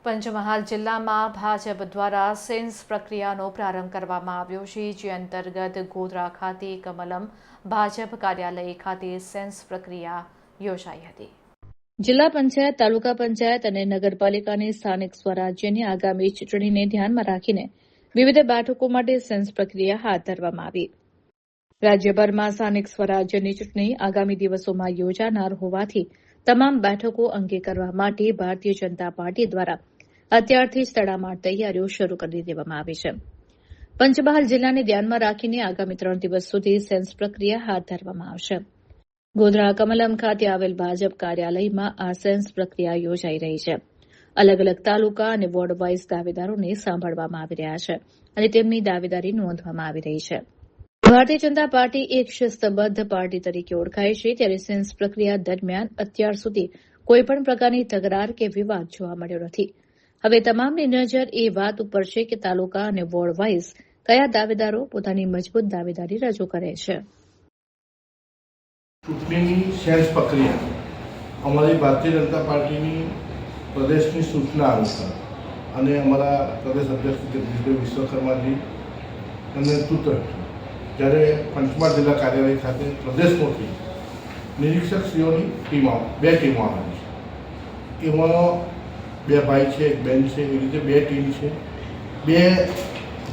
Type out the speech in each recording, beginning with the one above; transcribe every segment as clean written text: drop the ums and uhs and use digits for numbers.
પંચમહાલ જિલ્લામાં ભાજપ દ્વારા સેન્સ પ્રક્રિયાનો પ્રારંભ કરવામાં આવ્યો છે, જે અંતર્ગત ગોધરા ખાતે કમલમ ભાજપ કાર્યાલય ખાતે સેન્સ પ્રક્રિયા યોજાઈ હતી. જિલ્લા પંચાયત, તાલુકા પંચાયત અને નગરપાલિકાની સ્થાનિક સ્વરાજ્યની આગામી ચૂંટણીને ધ્યાનમાં રાખીને વિવિધ બેઠકો માટે સેન્સ પ્રક્રિયા હાથ ધરવામાં આવી. રાજ્યભરમાં સ્થાનિક સ્વરાજ્યની ચૂંટણી આગામી દિવસોમાં યોજાનાર હોવાથી તમામ બેઠકો અંગે કરવા માટે ભારતીય જનતા પાર્ટી દ્વારા અત્યારથી જ તડામાર તૈયારીઓ શરૂ કરી દેવામાં આવી છે. પંચમહાલ જિલ્લાને ધ્યાનમાં રાખીને આગામી 3 દિવસ સુધી સેન્સ પ્રક્રિયા હાથ ધરવામાં આવશે. ગોધરા કમલમ ખાતે આવેલ ભાજપ કાર્યાલયમાં આ સેન્સ પ્રક્રિયા યોજાઈ રહી છે. અલગ અલગ તાલુકા અને વોર્ડ વાઇઝ દાવેદારોને સાંભળવામાં આવી રહ્યા છે અને તેમની દાવેદારી નોંધવામાં આવી રહી છે. ભારતીય જનતા પાર્ટી એક શિસ્તબદ્ધ પાર્ટી તરીકે ઓળખાય છે, ત્યારે સેન્સ પ્રક્રિયા દરમિયાન અત્યાર સુધી કોઈપણ પ્રકારની તકરાર કે વિવાદ જોવા મળ્યો નથી. હવે તમામની નજર એ વાત ઉપર છે કે તાલુકા અને વોર્ડ વાઇઝ કયા દાવેદારો પોતાની મજબૂત દાવેદારી રજૂ કરે છે. ચૂંટણીની સેન્સ પ્રક્રિયા અમારી ભારતીય જનતા પાર્ટીની પ્રદેશની સૂચના અનુસાર અને અમારા પ્રદેશ અધ્યક્ષ જગદીશભાઈ વિશ્વકર્માજી નેતૃત્વ જ્યારે પંચમહાલ જિલ્લા કાર્યાલય ખાતે પ્રદેશમાંથી નિરીક્ષકશ્રીઓની બે ટીમો આવેલી છે. એમાં 2 ભાઈ છે, 1 બહેન છે, એ રીતે 2 ટીમ છે. 2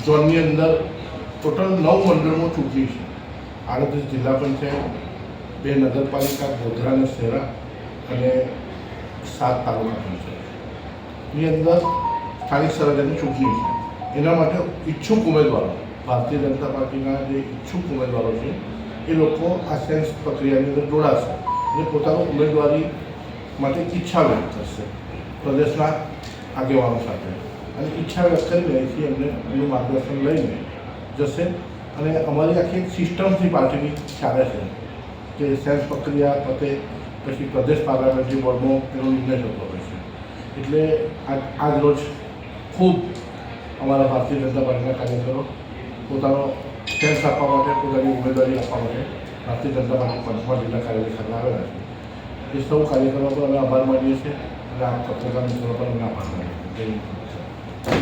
ઝોનની અંદર ટોટલ 9 મંડળમાં ચૂંટણી છે. 38 જિલ્લા પંચાયત, 2 નગરપાલિકા, ગોધરા અને શહેરા અને 7 તાલુકા પંચાયતની અંદર સ્થાનિક સ્વરાજ્યની ચૂંટણી છે. એના માટે ઈચ્છુક ઉમેદવારો, ભારતીય જનતા પાર્ટીના જે ઈચ્છુક ઉમેદવારો છે એ લોકો આ સેન્સ પ્રક્રિયાની અંદર જોડાશે અને પોતાનું ઉમેદવારી માટે ઈચ્છા વ્યક્ત કરશે પ્રદેશના આગેવાનો સાથે, અને ઈચ્છા વ્યક્ત કરીને અહીંથી એમનું માર્ગદર્શન લઈને જશે. અને અમારી આખી એક સિસ્ટમથી પાર્ટીની ચાલે છે કે સેન્સ પ્રક્રિયા પતે પછી પ્રદેશ પાર્લામેન્ટરી બોર્ડનો એનો નિર્ણય થતો હોય છે. એટલે આજ રોજ ખૂબ અમારા ભારતીય જનતા પાર્ટીના કાર્યકરો પોતાનો સેન્સ આપવા માટે, પોતાની ઉમેદવારી આપવા માટે ભારતીય જનતા પાર્ટી પંચમહાલ જિલ્લા કાર્યાલય ખાતે આવેલા છે. એ સૌ કાર્યકરો પર અમે આભાર માનીએ છીએ અને આ પત્રકાર મિત્રો પર અમે આભાર માનીએ છીએ.